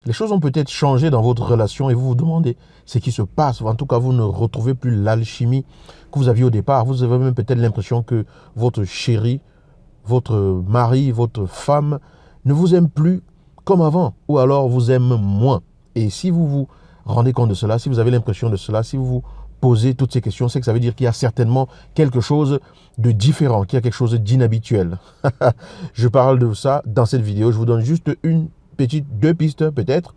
Les choses ont peut-être changé dans votre relation et vous vous demandez ce qui se passe. En tout cas, vous ne retrouvez plus l'alchimie que vous aviez au départ. Vous avez même peut-être l'impression que votre chéri, votre mari, votre femme ne vous aime plus comme avant ou alors vous aime moins. Et si vous vous rendez compte de cela, si vous avez l'impression de cela, si vous vous posez toutes ces questions, c'est que ça veut dire qu'il y a certainement quelque chose de différent, qu'il y a quelque chose d'inhabituel. Je parle de ça dans cette vidéo. Je vous donne juste deux pistes peut-être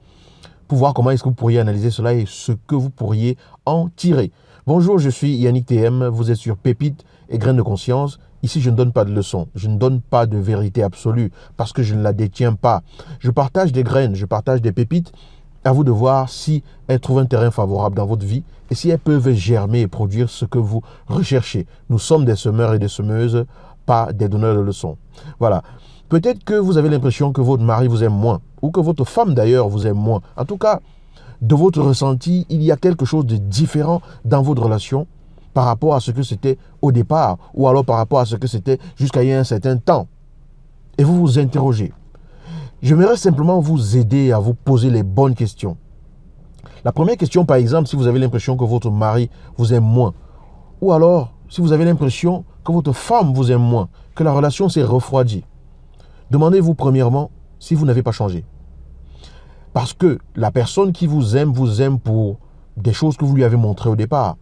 pour voir comment est-ce que vous pourriez analyser cela et ce que vous pourriez en tirer. Bonjour, je suis Yannick TM, vous êtes sur Pépites et Graines de Conscience. Ici, je ne donne pas de leçons, je ne donne pas de vérité absolue parce que je ne la détiens pas. Je partage des graines, je partage des pépites. À vous de voir si elles trouvent un terrain favorable dans votre vie et si elles peuvent germer et produire ce que vous recherchez. Nous sommes des semeurs et des semeuses, pas des donneurs de leçons. Voilà. Peut-être que vous avez l'impression que votre mari vous aime moins ou que votre femme d'ailleurs vous aime moins. En tout cas, de votre ressenti, il y a quelque chose de différent dans votre relation par rapport à ce que c'était au départ ou alors par rapport à ce que c'était jusqu'à il y a un certain temps. Et vous vous interrogez. J'aimerais simplement vous aider à vous poser les bonnes questions. La première question, par exemple, si vous avez l'impression que votre mari vous aime moins, ou alors si vous avez l'impression que votre femme vous aime moins, que la relation s'est refroidie, demandez-vous premièrement si vous n'avez pas changé. Parce que la personne qui vous aime pour des choses que vous lui avez montrées au départ.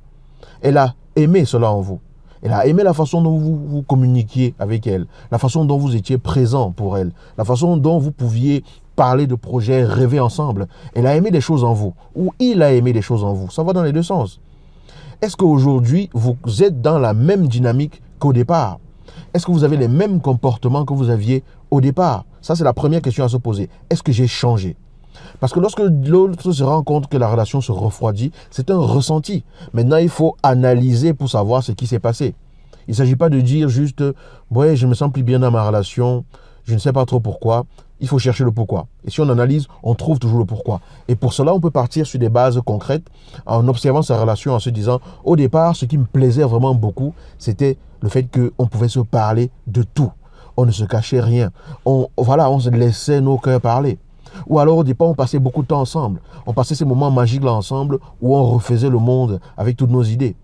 Elle a aimé cela en vous. Elle a aimé la façon dont vous communiquiez avec elle, la façon dont vous étiez présent pour elle, la façon dont vous pouviez parler de projets, rêver ensemble. Elle a aimé des choses en vous, ou il a aimé des choses en vous. Ça va dans les deux sens. Est-ce qu'aujourd'hui, vous êtes dans la même dynamique qu'au départ? Est-ce que vous avez les mêmes comportements que vous aviez au départ? Ça, c'est la première question à se poser. Est-ce que j'ai changé? Parce que lorsque l'autre se rend compte que la relation se refroidit, c'est un ressenti. Maintenant, il faut analyser pour savoir ce qui s'est passé. Il ne s'agit pas de dire juste « ouais, je me sens plus bien dans ma relation, je ne sais pas trop pourquoi ». Il faut chercher le pourquoi. Et si on analyse, on trouve toujours le pourquoi. Et pour cela, on peut partir sur des bases concrètes en observant sa relation, en se disant « au départ, ce qui me plaisait vraiment beaucoup, c'était le fait qu'on pouvait se parler de tout. On ne se cachait rien. On se laissait nos cœurs parler. » Ou alors au départ, on passait beaucoup de temps ensemble. On passait ces moments magiques là ensemble où on refaisait le monde avec toutes nos idées.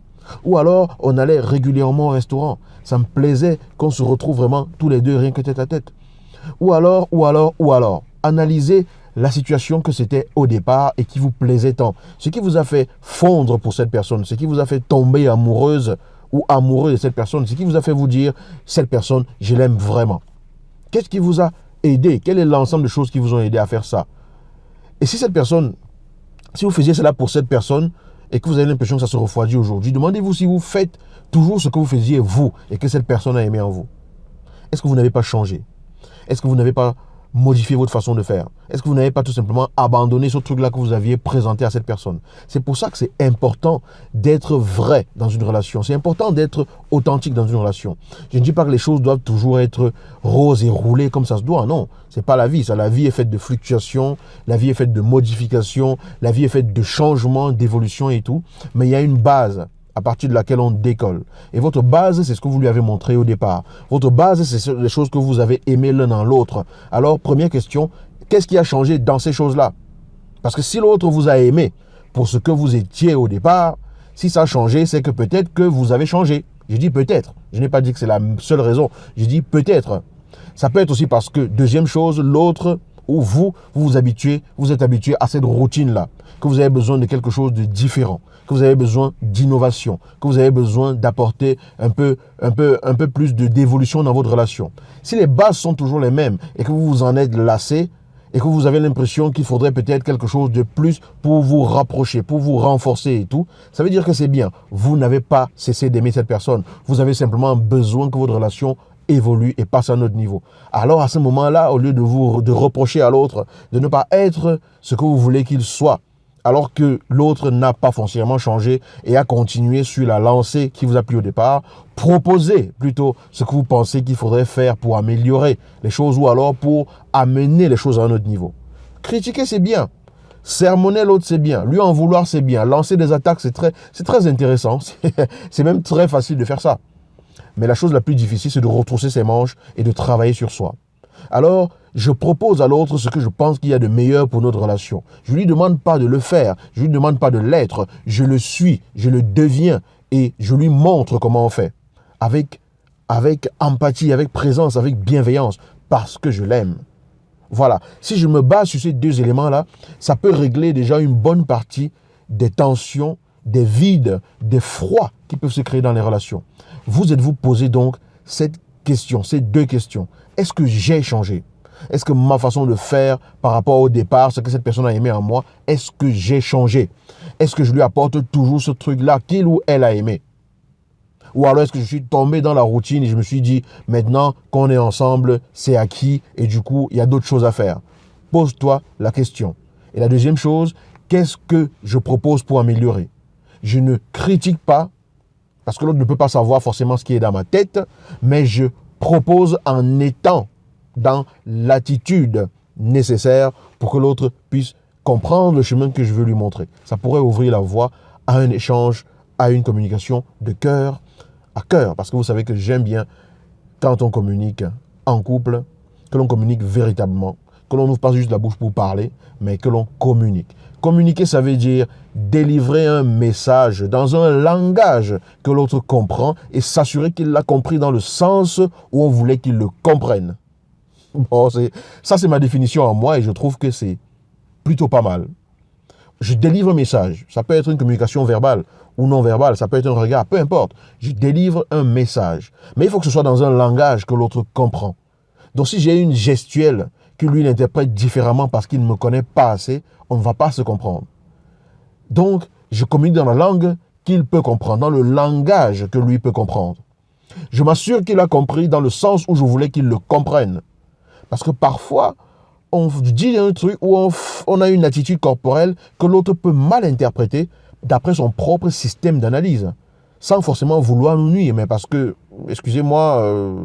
Ou alors, on allait régulièrement au restaurant. Ça me plaisait qu'on se retrouve vraiment tous les deux rien que tête à tête. Ou alors, analysez la situation que c'était au départ et qui vous plaisait tant. Ce qui vous a fait fondre pour cette personne, ce qui vous a fait tomber amoureuse ou amoureux de cette personne, ce qui vous a fait vous dire, cette personne, je l'aime vraiment. Qu'est-ce qui vous a aidé? Quel est l'ensemble de choses qui vous ont aidé à faire ça? Et si vous faisiez cela pour cette personne et que vous avez l'impression que ça se refroidit aujourd'hui, demandez-vous si vous faites toujours ce que vous faisiez vous et que cette personne a aimé en vous. Est-ce que vous n'avez pas changé? Est-ce que vous n'avez pas modifié votre façon de faire? Est-ce que vous n'avez pas tout simplement abandonné ce truc-là que vous aviez présenté à cette personne? C'est pour ça que c'est important d'être vrai dans une relation. C'est important d'être authentique dans une relation. Je ne dis pas que les choses doivent toujours être roses et roulées comme ça se doit. Non, c'est pas la vie. Ça, la vie est faite de fluctuations, la vie est faite de modifications, la vie est faite de changements, d'évolutions et tout. Mais il y a une base à partir de laquelle on décolle. Et votre base, c'est ce que vous lui avez montré au départ. Votre base, c'est les choses que vous avez aimées l'un dans l'autre. Alors, première question, qu'est-ce qui a changé dans ces choses-là? Parce que si l'autre vous a aimé pour ce que vous étiez au départ, si ça a changé, c'est que peut-être que vous avez changé. Je dis peut-être. Je n'ai pas dit que c'est la seule raison. Je dis peut-être. Ça peut être aussi parce que, deuxième chose, l'autre ou vous êtes habitué à cette routine-là, que vous avez besoin de quelque chose de différent, que vous avez besoin d'innovation, que vous avez besoin d'apporter un peu plus d'évolution dans votre relation. Si les bases sont toujours les mêmes et que vous vous en êtes lassé et que vous avez l'impression qu'il faudrait peut-être quelque chose de plus pour vous rapprocher, pour vous renforcer et tout, ça veut dire que c'est bien. Vous n'avez pas cessé d'aimer cette personne. Vous avez simplement besoin que votre relation évolue et passe à un autre niveau. Alors à ce moment-là, au lieu de reprocher à l'autre de ne pas être ce que vous voulez qu'il soit, alors que l'autre n'a pas foncièrement changé et a continué sur la lancée qui vous a plu au départ, proposez plutôt ce que vous pensez qu'il faudrait faire pour améliorer les choses ou alors pour amener les choses à un autre niveau. Critiquer, c'est bien. Sermonner l'autre, c'est bien. Lui en vouloir, c'est bien. Lancer des attaques, c'est très intéressant. C'est même très facile de faire ça. Mais la chose la plus difficile, c'est de retrousser ses manches et de travailler sur soi. Alors, Je propose à l'autre ce que je pense qu'il y a de meilleur pour notre relation. Je ne lui demande pas de le faire, je ne lui demande pas de l'être. Je le suis, je le deviens et je lui montre comment on fait. Avec empathie, avec présence, avec bienveillance, parce que je l'aime. Voilà. Si je me base sur ces deux éléments-là, ça peut régler déjà une bonne partie des tensions, des vides, des froids qui peuvent se créer dans les relations. Vous êtes-vous posé donc cette question, ces deux questions. Est-ce que j'ai changé? Est-ce que ma façon de faire par rapport au départ, ce que cette personne a aimé en moi, est-ce que j'ai changé? Est-ce que je lui apporte toujours ce truc-là qu'il ou elle a aimé? Ou alors est-ce que je suis tombé dans la routine et je me suis dit, maintenant qu'on est ensemble, c'est acquis et du coup, il y a d'autres choses à faire. Pose-toi la question. Et la deuxième chose, qu'est-ce que je propose pour améliorer? Je ne critique pas, parce que l'autre ne peut pas savoir forcément ce qui est dans ma tête, mais je propose en étant dans l'attitude nécessaire pour que l'autre puisse comprendre le chemin que je veux lui montrer. Ça pourrait ouvrir la voie à un échange, à une communication de cœur à cœur. Parce que vous savez que j'aime bien quand on communique en couple, que l'on communique véritablement, que l'on n'ouvre pas juste la bouche pour parler, mais que l'on communique. Communiquer, ça veut dire délivrer un message dans un langage que l'autre comprend et s'assurer qu'il l'a compris dans le sens où on voulait qu'il le comprenne. Bon, ça, c'est ma définition en moi et je trouve que c'est plutôt pas mal. Je délivre un message. Ça peut être une communication verbale ou non verbale. Ça peut être un regard, peu importe. Je délivre un message. Mais il faut que ce soit dans un langage que l'autre comprend. Donc, si j'ai une gestuelle que lui l'interprète différemment parce qu'il ne me connaît pas assez, on ne va pas se comprendre. Donc, je communique dans la langue qu'il peut comprendre, dans le langage que lui peut comprendre. Je m'assure qu'il a compris dans le sens où je voulais qu'il le comprenne. Parce que parfois, on dit un truc où on a une attitude corporelle que l'autre peut mal interpréter d'après son propre système d'analyse, sans forcément vouloir nous nuire, mais parce que, excusez-moi,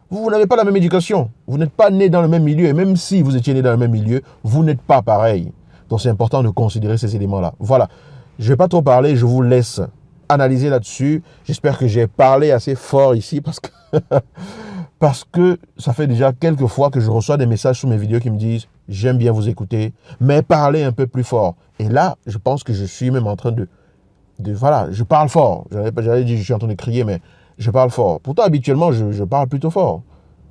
vous n'avez pas la même éducation, vous n'êtes pas né dans le même milieu, et même si vous étiez né dans le même milieu, vous n'êtes pas pareil. Donc c'est important de considérer ces éléments-là. Voilà, je ne vais pas trop parler, je vous laisse analyser là-dessus. J'espère que j'ai parlé assez fort ici, parce que ça fait déjà quelques fois que je reçois des messages sous mes vidéos qui me disent « J'aime bien vous écouter, mais parlez un peu plus fort. » Et là, je pense que je suis même en train voilà, je parle fort. J'allais dire « Je suis en train de crier, mais je parle fort. » Pourtant, habituellement, je parle plutôt fort.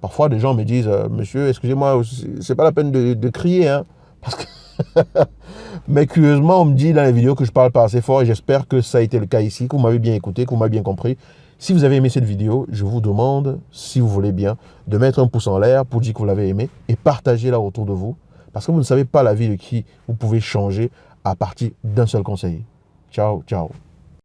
Parfois, des gens me disent « Monsieur, excusez-moi, c'est pas la peine de crier, hein. » Parce que mais curieusement, on me dit dans les vidéos que je parle pas assez fort et j'espère que ça a été le cas ici, que vous m'avez bien écouté, que vous m'avez bien compris. Si vous avez aimé cette vidéo, je vous demande, si vous voulez bien, de mettre un pouce en l'air pour dire que vous l'avez aimé et partagez-la autour de vous. Parce que vous ne savez pas la vie de qui vous pouvez changer à partir d'un seul conseil. Ciao, ciao.